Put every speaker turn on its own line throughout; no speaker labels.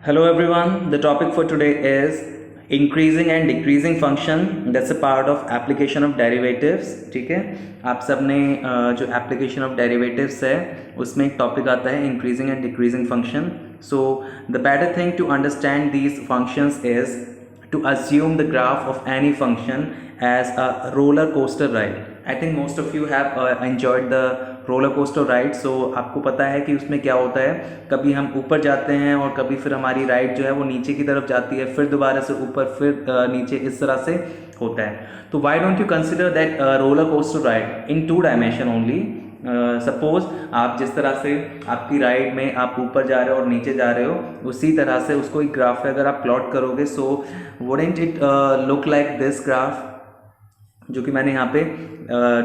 Hello everyone, the topic for today is increasing and decreasing function. That's a part of application of derivatives. ठीक है, आप सब ने जो application of derivatives है उसमें एक टॉपिक आता है increasing and decreasing function. So the better thing to understand these functions is to assume the graph of any function as a roller coaster ride. I think most of you have enjoyed the roller coaster ride. So आपको पता है कि उसमें क्या होता है, कभी हम ऊपर जाते हैं और कभी फिर हमारी राइड जो है वो नीचे की तरफ जाती है, फिर दोबारा से ऊपर, फिर नीचे, इस तरह से होता है. तो why don't you consider that roller coaster ride in 2 dimension only. Suppose आप जिस तरह से आपकी राइड में आप ऊपर जा रहे हो और नीचे जा रहे हो, उसी तरह से उसको एक ग्राफ है अगर आप प्लॉट करोगे, so wouldn't it look like this graph जो कि मैंने यहाँ पे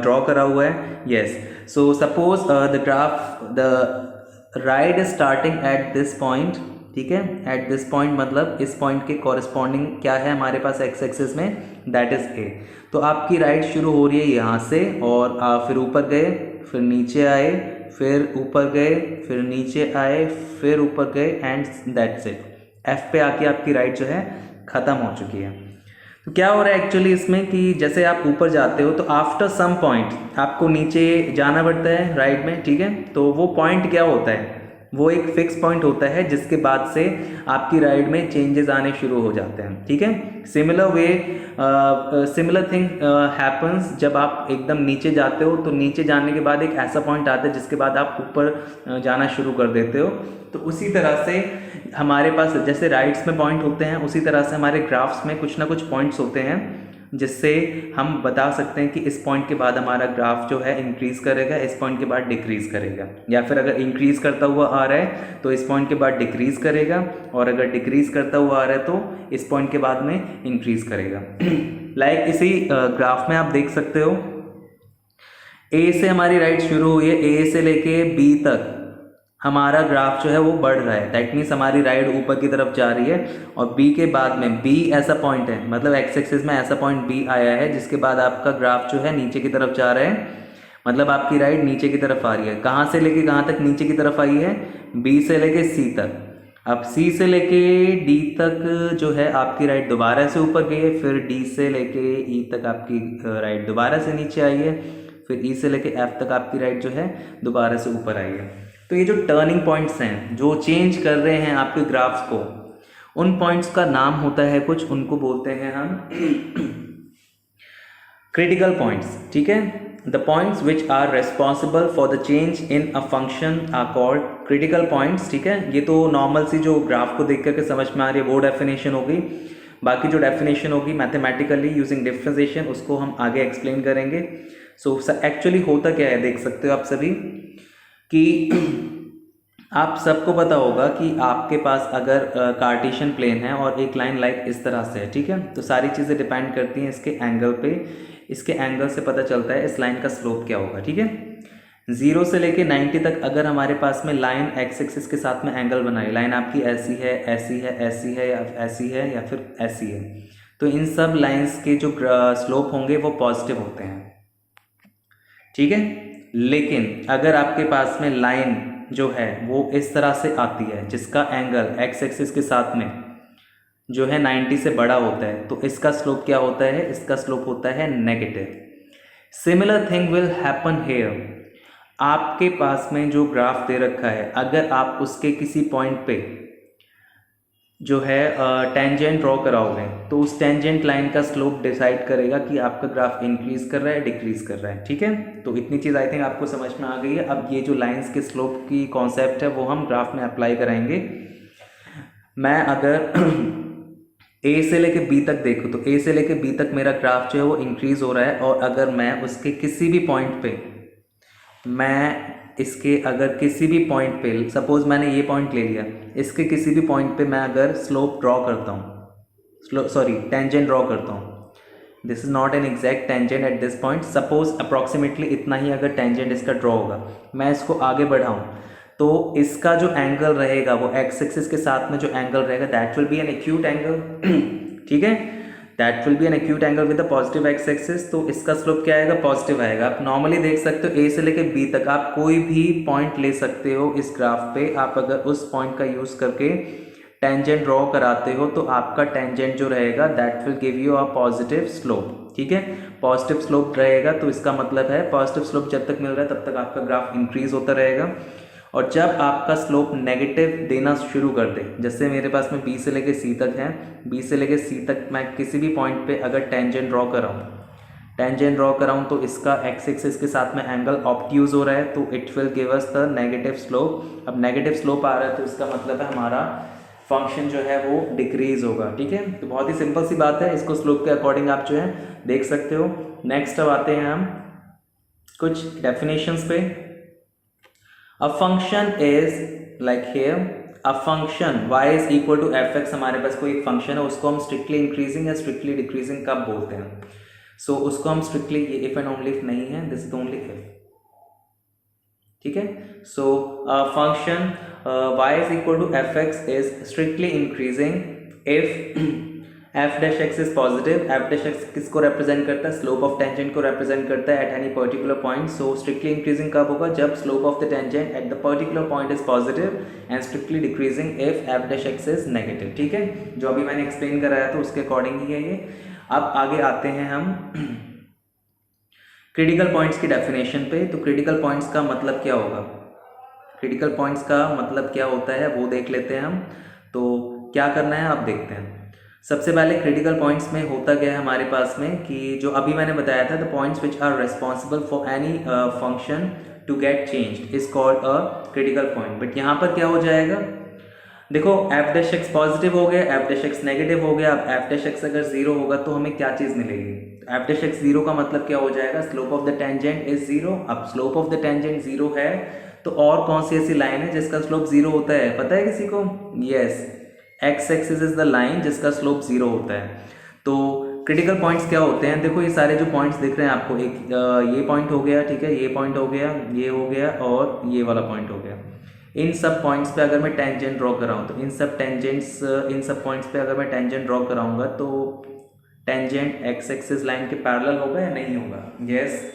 ड्रॉ करा हुआ है. Yes, so suppose the graph, the ride is starting at this point. ठीक है, एट दिस पॉइंट मतलब इस पॉइंट के कॉरेस्पॉन्डिंग क्या है हमारे पास एक्स एक्सिस में, दैट इज ए. तो आपकी राइड शुरू हो रही है यहाँ से और आप फिर ऊपर गए, फिर नीचे आए, फिर ऊपर गए, फिर नीचे आए, फिर ऊपर गए एंड दैट्स इट. एफ पे आके आपकी राइड जो है ख़त्म हो चुकी है. तो क्या हो रहा है एक्चुअली इसमें कि जैसे आप ऊपर जाते हो तो आफ्टर सम पॉइंट आपको नीचे जाना पड़ता है राइड में. ठीक है, तो वो पॉइंट क्या होता है, वो एक फिक्स पॉइंट होता है जिसके बाद से आपकी राइड में चेंजेस आने शुरू हो जाते हैं. ठीक है, सिमिलर थिंग हैपन्स जब आप एकदम नीचे जाते हो. तो नीचे जाने के बाद एक ऐसा पॉइंट आता है जिसके बाद आप ऊपर जाना शुरू कर देते हो. तो उसी तरह से हमारे पास जैसे राइड्स में पॉइंट होते हैं, उसी तरह से हमारे ग्राफ्स में कुछ ना कुछ पॉइंट्स होते हैं जिससे हम बता सकते हैं कि इस पॉइंट के बाद हमारा ग्राफ जो है इंक्रीज़ करेगा, इस पॉइंट के बाद डिक्रीज़ करेगा, या फिर अगर इंक्रीज़ करता हुआ आ रहा है तो इस पॉइंट के बाद डिक्रीज़ करेगा, और अगर डिक्रीज़ करता हुआ आ रहा है तो इस पॉइंट के बाद में इंक्रीज़ करेगा. लाइक इसी ग्राफ में आप देख सकते हो, ए से हमारी राइड शुरू हुई है, ए से लेके बी तक हमारा ग्राफ जो है वो बढ़ रहा है. दैट मीन्स हमारी राइड ऊपर की तरफ जा रही है, और बी के बाद में बी ऐसा पॉइंट है, मतलब एक्स एक्सिस में ऐसा पॉइंट बी आया है जिसके बाद आपका ग्राफ जो है नीचे की तरफ जा रहा है, मतलब आपकी राइड नीचे की तरफ आ रही है. कहाँ से लेके कहाँ तक नीचे की तरफ आई है, बी से लेके सी तक. अब सी से लेके डी तक जो है आपकी राइड दोबारा से ऊपर गई है, फिर डी से लेके ई तक आपकी राइड दोबारा से नीचे आई है, फिर ई से लेके एफ तक आपकी राइड जो है दोबारा से ऊपर आई है. तो ये जो टर्निंग पॉइंट्स हैं जो चेंज कर रहे हैं आपके ग्राफ्स को, उन पॉइंट्स का नाम होता है कुछ, उनको बोलते हैं हम क्रिटिकल पॉइंट्स. ठीक है, the points which are responsible for the change in a function are called critical points. ठीक है, ये तो नॉर्मल सी जो ग्राफ को देख करके समझ में आ रही है वो डेफिनेशन होगी. बाकी जो डेफिनेशन होगी मैथमेटिकली यूजिंग डिफरेंशिएशन, उसको हम आगे एक्सप्लेन करेंगे. सो एक्चुअली होता क्या है, देख सकते हो आप सभी कि आप सबको पता होगा कि आपके पास अगर कार्टेशियन प्लेन है और एक लाइन लाइक इस तरह से है. ठीक है, तो सारी चीज़ें डिपेंड करती हैं इसके एंगल पे. इसके एंगल से पता चलता है इस लाइन का स्लोप क्या होगा. ठीक है, 0 से लेके 90 तक अगर हमारे पास में लाइन एक्स एक्सिस के साथ में एंगल बनाई, लाइन आपकी ऐसी है, ऐसी है, ऐसी है, या ऐसी है, या फिर ऐसी है, तो इन सब लाइन्स के जो स्लोप होंगे वो पॉजिटिव होते हैं. ठीक है, लेकिन अगर आपके पास में लाइन जो है वो इस तरह से आती है जिसका एंगल एक्स एक्सिस के साथ में जो है 90 से बड़ा होता है, तो इसका स्लोप क्या होता है, इसका स्लोप होता है negative. Similar thing will happen here. आपके पास में जो ग्राफ दे रखा है, अगर आप उसके किसी पॉइंट पे जो है टेंजेंट ड्रॉ कराओगे, तो उस टेंजेंट लाइन का स्लोप डिसाइड करेगा कि आपका ग्राफ इंक्रीज कर रहा है, डिक्रीज कर रहा है. ठीक है, तो इतनी चीज़ आई थिंक आपको समझ में आ गई है. अब ये जो लाइंस के स्लोप की कॉन्सेप्ट है वो हम ग्राफ में अप्लाई कराएंगे. मैं अगर ए से लेके बी तक देखूँ तो ए से लेके बी तक मेरा ग्राफ जो है वो इंक्रीज हो रहा है, और अगर मैं उसके किसी भी पॉइंट पे, मैं इसके अगर किसी भी पॉइंट पे, सपोज मैंने ये पॉइंट ले लिया, इसके किसी भी पॉइंट पे मैं अगर स्लोप ड्रॉ करता हूँ, टेंजेंट ड्रॉ करता हूँ, this is not an exact tangent at this point, suppose approximately इतना ही अगर टेंजेंट इसका ड्रॉ होगा, मैं इसको आगे बढ़ाऊँ, तो इसका जो एंगल रहेगा वो एक्स एक्सिस के साथ में जो एंगल रहेगा, that will be an acute angle. ठीक है, that will be an acute angle with the positive x axis. तो इसका स्लोप क्या आएगा, पॉजिटिव आएगा. आप नॉर्मली देख सकते हो ए से लेके बी तक आप कोई भी पॉइंट ले सकते हो इस ग्राफ पे. आप अगर उस पॉइंट का यूज़ करके टेंजेंट ड्रॉ कराते हो तो आपका टेंजेंट जो रहेगा that will give you a positive slope, ठीक है, पॉजिटिव स्लोप रहेगा। तो इसका मतलब है पॉजिटिव स्लोप जब तक मिल रहा है तब तक आपका ग्राफ इंक्रीज होता रहेगा, और जब आपका स्लोप नेगेटिव देना शुरू कर दे, जैसे मेरे पास में बी से लेके सी तक है, बी से लेके सी तक मैं किसी भी पॉइंट पे अगर टेंजेंट ड्रॉ कराऊँ तो इसका एक्स एक्सिस के साथ में एंगल ऑब्ट्यूज हो रहा है, तो it will give us the negative slope. अब नेगेटिव स्लोप आ रहा है तो इसका मतलब है हमारा फंक्शन जो है वो डिक्रीज होगा, ठीक है। तो बहुत ही सिंपल सी बात है, इसको स्लोप के अकॉर्डिंग आप जो है देख सकते हो। नेक्स्ट अब आते हैं हम कुछ डेफिनेशंस पे। A function is like here, a function y is equal to f x, हमारे पास कोई एक फंक्शन है, उसको हम स्ट्रिक्टली इंक्रीजिंग या स्ट्रिक्टली डिक्रीजिंग कब बोलते हैं? सो उसको हम स्ट्रिक्टली, ये इफ एंड ओनली इफ नहीं है, दिस इज ओनली इफ, ठीक है। So function y is equal to f x is strictly increasing if f dash x is positive. F dash x किसको रिप्रेजेंट करता है? स्लोप ऑफ टेंजेंट को represent करता है at any particular point. So strictly increasing कब होगा? जब slope of the tangent at the particular point is positive, and strictly decreasing if f dash x is negative, ठीक है। जो अभी मैंने एक्सप्लेन कराया था उसके अकॉर्डिंग ही है ये। अब आगे आते हैं हम क्रिटिकल पॉइंट्स की डेफिनेशन पे। तो क्रिटिकल पॉइंट्स का मतलब क्या होगा? क्रिटिकल पॉइंट्स का मतलब क्या होता है वो देख लेते हैं हम। तो क्या करना है आप देखते हैं। सबसे पहले क्रिटिकल पॉइंट्स में होता क्या है हमारे पास में कि जो अभी मैंने बताया था, the points which are responsible for any function to get changed is called a critical point. But यहाँ पर क्या हो जाएगा, देखो एफ डैश एक्स पॉजिटिव हो गया, एफ डैश एक्स नेगेटिव हो गया। अब एफ डैश एक्स अगर जीरो होगा तो हमें क्या चीज़ मिलेगी? एफ डैश एक्स जीरो का मतलब क्या हो जाएगा? Slope of the tangent is zero. अब slope of the tangent zero है तो और कौन सी ऐसी लाइन है जिसका स्लोप जीरो होता है? पता है किसी को? Yes, x axis is the line जिसका स्लोप जीरो होता है। तो क्रिटिकल पॉइंट्स क्या होते हैं? देखो ये सारे जो पॉइंट्स दिख रहे हैं आपको, एक ये पॉइंट हो गया, ठीक है, ये पॉइंट हो गया, ये हो गया और ये वाला पॉइंट हो गया। इन सब पॉइंट्स पे अगर मैं टेंजेंट ड्रॉ कराऊँ तो इन सब पॉइंट्स पे अगर मैं टेंजेंट ड्रॉ कराऊंगा तो टेंजेंट एक्स एक्सिस लाइन के पैरेलल होगा या नहीं होगा? यस,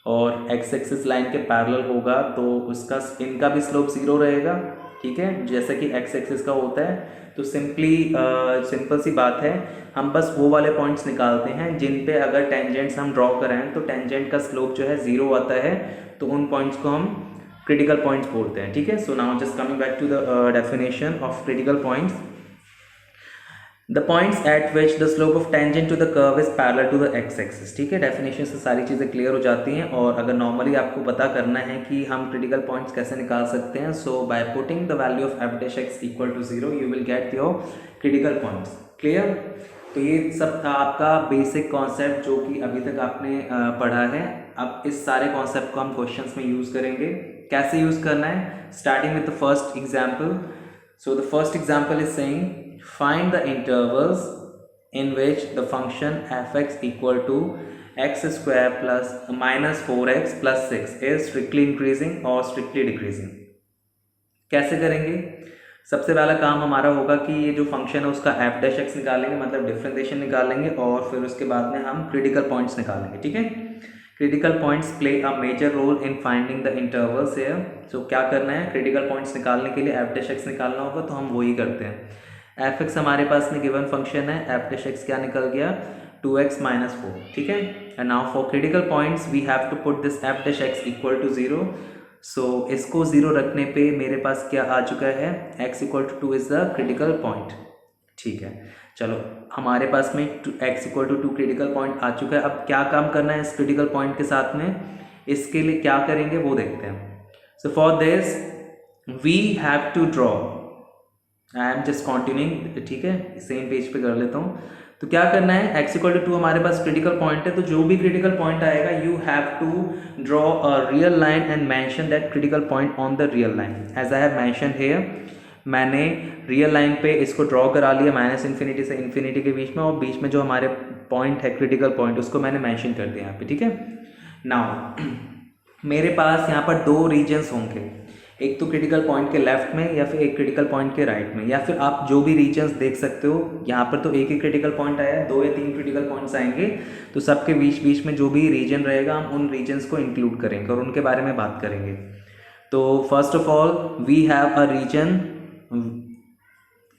और एक्स एक्सिस लाइन के पैरेलल होगा तो उसका इनका भी स्लोप जीरो रहेगा, ठीक है, जैसे कि एक्स एक्सिस का होता है। तो सिंपल सी बात है, हम बस वो वाले पॉइंट्स निकालते हैं जिन पे अगर टेंजेंट्स हम ड्रॉ कराएं तो टेंजेंट का स्लोप जो है जीरो आता है, तो उन पॉइंट्स को हम क्रिटिकल पॉइंट्स बोलते हैं, ठीक है। So now just coming back to the definition of critical points. The points at which the slope of tangent to the curve is parallel to the x axis, ठीक है। Definition से सारी चीज़ें clear हो जाती हैं। और अगर नॉर्मली आपको पता करना है कि हम क्रिटिकल पॉइंट्स कैसे निकाल सकते हैं, so by putting the value of f dash x equal to zero you will get your critical points. Clear? तो ये सब था आपका बेसिक कॉन्सेप्ट जो कि अभी तक आपने पढ़ा है। अब इस सारे कॉन्सेप्ट को हम क्वेश्चंस में यूज़ करेंगे। कैसे यूज़ करना है? Starting with the first example. So the first example is saying find the intervals in which the function f(x) equal to x square plus minus 4x plus 6 is strictly increasing or strictly decreasing। कैसे करेंगे? सबसे पहला काम हमारा होगा कि ये जो फंक्शन है उसका एफ डैश एक्स निकालेंगे, मतलब डिफरेंशिएशन निकालेंगे, और फिर उसके बाद में हम क्रिटिकल पॉइंट्स निकालेंगे, ठीक है। Critical points play a major role in finding the intervals here. So क्या करना है? क्रिटिकल पॉइंट्स निकालने के लिए एफ डैश एक्स निकालना होगा, तो हम वही करते हैं। एफ एक्स हमारे पास में गिवन फंक्शन है, एफ डैश एक्स क्या निकल गया? 2x माइनस 4, ठीक है। And now for critical points we have to put this f dash x equal to zero. सो इसको जीरो रखने पे मेरे पास क्या आ चुका है? x equal to 2 is the critical point, ठीक है। चलो हमारे पास में x equal to 2 critical point आ चुका है। अब क्या काम करना है इस क्रिटिकल पॉइंट के साथ में? इसके लिए क्या करेंगे वो देखते हैं। So for this we have to draw, I am just continuing, ठीक है, सेम पेज पे कर लेता हूँ। तो क्या करना है? x इक्वल टू 2 हमारे पास क्रिटिकल पॉइंट है, तो जो भी क्रिटिकल पॉइंट आएगा you have to draw a real line and mention that critical point on the real line as I have mention here. मैंने रियल लाइन पे इसको ड्रॉ करा लिया माइनस इन्फिनिटी से इन्फिनिटी के बीच में, और बीच में जो हमारे पॉइंट है क्रिटिकल पॉइंट उसको मैंने मेंशन कर दिया यहाँ पे, ठीक है। नाउ मेरे पास यहाँ पर दो रीजन्स होंगे, एक तो क्रिटिकल पॉइंट के लेफ्ट में या फिर एक क्रिटिकल पॉइंट के राइट में, या फिर आप जो भी रीजन्स देख सकते हो। यहाँ पर तो एक ही क्रिटिकल पॉइंट आया है, 2 या 3 क्रिटिकल पॉइंट्स आएंगे, तो सबके बीच बीच में जो भी रीजन रहेगा हम उन रीजन्स को इंक्लूड करेंगे और उनके बारे में बात करेंगे। तो first of all we have a region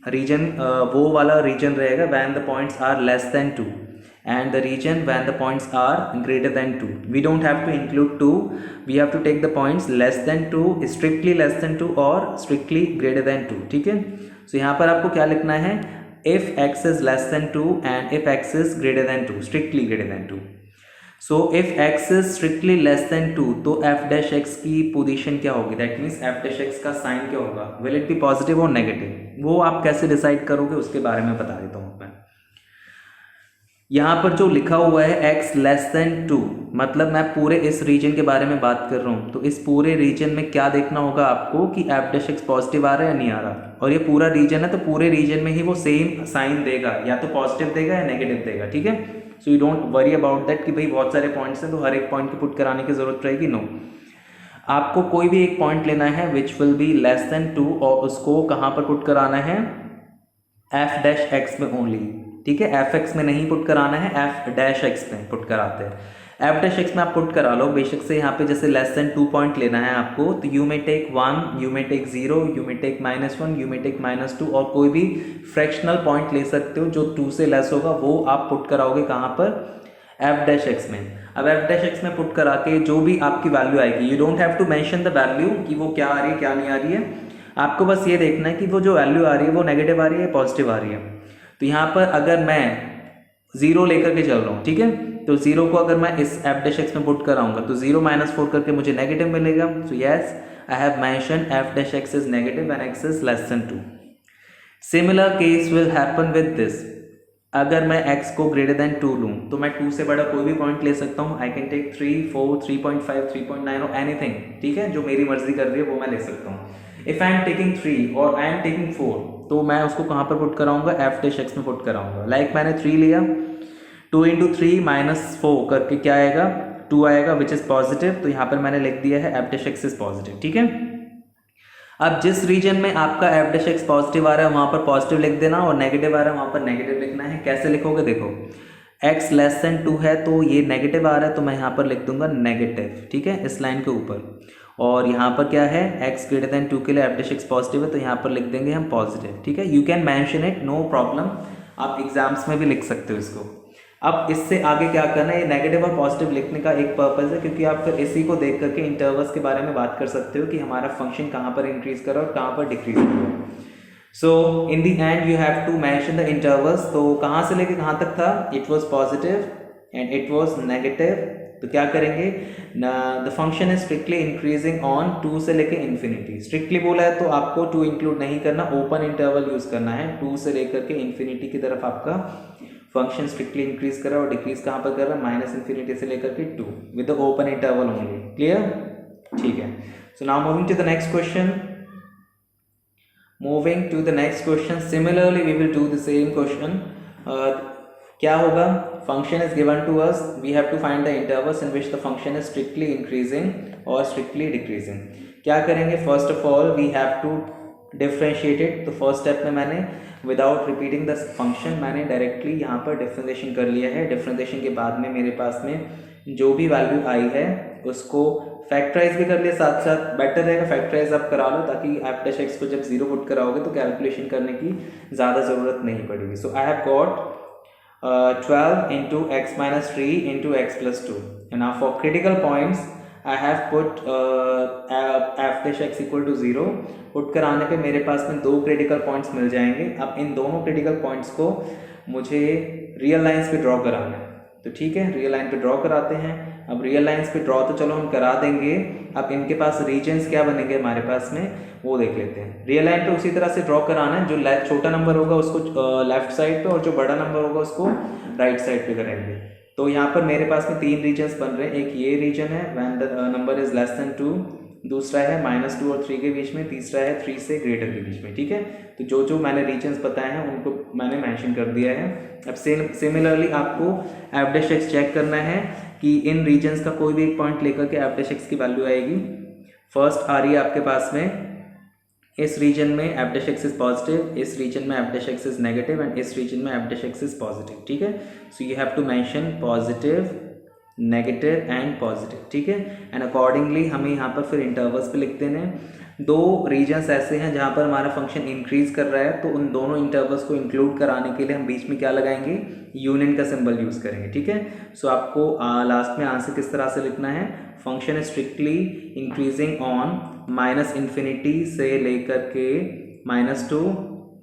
region वो वाला रीजन रहेगा when the points are less than 2 and the region when the points are greater than 2. We don't have to include 2, we have to take the points less than 2, strictly less than 2 or strictly greater than 2. ठीक है, so यहाँ पर आपको क्या लिखना है, if x is less than 2 and if x is greater than 2, strictly greater than 2. So if x is strictly less than 2 तो f dash x की पोजीशन क्या होगी, that means f dash x का साइन क्या होगा, will it be positive और negative, वो आप कैसे डिसाइड करोगे उसके बारे में बता देता हूँ मैं। यहाँ पर जो लिखा हुआ है x लेस देन 2, मतलब मैं पूरे इस रीजन के बारे में बात कर रहा हूँ, तो इस पूरे रीजन में क्या देखना होगा आपको कि f डैश x पॉजिटिव आ रहा है या नहीं आ रहा, और ये पूरा रीजन है तो पूरे रीजन में ही वो सेम साइन देगा, या तो पॉजिटिव देगा या नेगेटिव देगा। ठीक है, so you don't worry about that कि भाई बहुत सारे पॉइंट्स हैं तो हर एक पॉइंट की पुट कराने की जरूरत रहेगी, नो। आपको कोई भी एक पॉइंट लेना है which will be less than 2 और उसको कहाँ पर पुट कराना है, f डैश x में ओनली। ठीक है, एफ एक्स में नहीं पुट कराना है, एफ डैश एक्स में पुट कराते हैं। एफ डैश एक्स में आप पुट करा लो बेशक से, यहाँ पे जैसे लेस देन 2 पॉइंट लेना है आपको, तो you may take 1, you may take 0, you may take -1, you may take -2 और कोई भी फ्रैक्शनल पॉइंट ले सकते हो जो 2 से लेस होगा, वो आप पुट कराओगे कहाँ पर, एफ डैश एक्स में। अब एफ डैश एक्स में पुट करा के जो भी आपकी वैल्यू आएगी, you don't have to mention the value कि वो क्या आ रही है क्या नहीं आ रही है, आपको बस ये देखना है कि वो जो वैल्यू आ रही है वो नेगेटिव आ रही है पॉजिटिव आ रही है। तो यहाँ पर अगर मैं 0 लेकर के चल रहा हूँ, ठीक है, तो 0 को अगर मैं इस एफ डैश एक्स में पुट कराऊंगा तो 0 - 4 करके मुझे नेगेटिव मिलेगा। So yes, I have mention F dash x is negative and x is less than 2। Similar case will happen with this, अगर मैं x को ग्रेटर देन 2 लूँ तो मैं 2 से बड़ा कोई भी पॉइंट ले सकता हूँ, आई कैन टेक 3, 4, 3.5, 3.9 और एनीथिंग। ठीक है, जो मेरी मर्जी कर रही है वो मैं ले सकता हूँ। इफ आई एम टेकिंग 3 और आई एम टेकिंग 4 तो मैं उसको कहाँ पर पुट कराऊंगा, एफ डैश एक्स में पुट कराऊंगा। लाइक मैंने 3 लिया, 2 × 3 -4 करके क्या आएगा, 2 आएगा विच इज़ पॉजिटिव, तो यहाँ पर मैंने लिख दिया है f dash x is positive. ठीक है, अब जिस रीजन में आपका एफ डैश एक्स पॉजिटिव आ रहा है वहाँ पर पॉजिटिव लिख देना और नेगेटिव आ रहा है वहाँ पर नेगेटिव लिखना है। कैसे लिखोगे, देखो x लेस देन 2 है तो ये नेगेटिव आ रहा है तो मैं यहाँ पर लिख दूंगा नेगेटिव। ठीक है, इस लाइन के ऊपर, और यहाँ पर क्या है, x ग्रेटर देन 2 के लिए एफ डैश एक्स पॉजिटिव है तो यहाँ पर लिख देंगे हम पॉजिटिव। ठीक है, you can mention it, no problem, आप एग्जाम्स में भी लिख सकते हो इसको। अब इससे आगे क्या करना है, ये नेगेटिव और पॉजिटिव लिखने का एक पर्पस है क्योंकि आप फिर इसी को देख करके इंटरवल्स के बारे में बात कर सकते हो कि हमारा फंक्शन कहाँ पर इंक्रीज कर रहा है और कहाँ पर डिक्रीज कर रहा है। So in the end you have to mention the intervals. तो कहाँ से लेके कहाँ तक था, it was positive and it was negative, तो क्या करेंगे, the function is strictly increasing on 2 से लेके इन्फिनिटी। स्ट्रिक्टली बोला है तो आपको 2 इंक्लूड नहीं करना, ओपन इंटरवल यूज करना है, 2 से लेकर के इन्फिनिटी की तरफ आपका फंक्शन स्ट्रिक्टली इंक्रीज कर रहा है और डिक्रीज कहाँ पर कर रहा है, -इन्फिनिटी से लेकर के 2 with the open interval only. Clear, ठीक है। So now moving to the next question, moving to the next question, similarly we will do the same question. क्या होगा, function is given to us, we have to find the intervals in which the function is strictly increasing और strictly decreasing. क्या करेंगे, first of all we have to differentiate it. तो first step में मैंने without repeating the function मैंने directly यहाँ पर differentiation कर लिया है। डिफ्रेंशिएशन के बाद में मेरे पास में जो भी वैल्यू आई है उसको फैक्टराइज भी कर लिया, साथ साथ बेटर रहेगा फैक्टराइज आप करा लो ताकि एफ डैश एक्स को जब 0 पुट कराओगे तो कैलकुलेशन करने की ज़्यादा ज़रूरत नहीं पड़ेगी। सो I have got 12 × x - 3 × x + 2 and now for critical points I have put f dash x equal to 0। Put कराने पे मेरे पास में 2 क्रिटिकल पॉइंट्स मिल जाएंगे। अब इन दोनों क्रिटिकल पॉइंट्स को मुझे रियल लाइंस पे ड्रॉ कराना है, तो ठीक है, रियल लाइन पे ड्रॉ कराते हैं। अब रियल लाइंस पे ड्रॉ तो चलो हम करा देंगे, अब इनके पास रीजन्स क्या बनेंगे हमारे पास में वो देख लेते हैं। रियल लाइन पे उसी तरह से ड्रॉ कराना है, जो छोटा नंबर होगा उसको लेफ्ट साइड पे और जो बड़ा नंबर होगा उसको राइट साइड पे करेंगे। तो यहाँ पर मेरे पास में 3 रीजन्स बन रहे हैं, एक ये रीजन है when the number is less than 2, दूसरा है -2 और 3 के बीच में, तीसरा है 3 से ग्रेटर के बीच में। ठीक है, तो जो जो मैंने रीजन्स बताए हैं उनको मैंने मेंशन कर दिया है। अब सिमिलरली आपको एफ डैश एक्स चेक करना है कि इन रीजन्स का कोई भी एक पॉइंट लेकर के एफ डैश एक्स की वैल्यू आएगी। फर्स्ट आ रही है आपके पास में इस रीजन में f dash x is positive, इस रीजन में f dash x is negative and इस रीजन में f dash x is positive. ठीक है, so you have to mention positive, negative and positive. ठीक है, एंड अकॉर्डिंगली हमें यहाँ पर फिर इंटरवल्स पे लिख देने हैं। दो रीजन्स ऐसे हैं जहाँ पर हमारा फंक्शन इंक्रीज कर रहा है, तो उन दोनों इंटरवल्स को इंक्लूड कराने के लिए हम बीच में क्या लगाएंगे, यूनियन का सिंबल यूज करेंगे, ठीक है। सो आपको लास्ट में आंसर किस तरह से लिखना है, function is strictly increasing on -∞ से लेकर के -2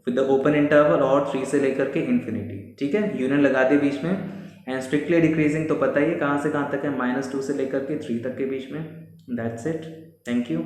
विद द ओपन इंटरवल और 3 से लेकर के इन्फिनिटी, ठीक है। यूनियन लगा दिए बीच में। एंड स्ट्रिक्टली डिक्रीजिंग तो पता ही है कहाँ से कहाँ तक है, -2 से लेकर के 3 तक के बीच में। That's it, thank you.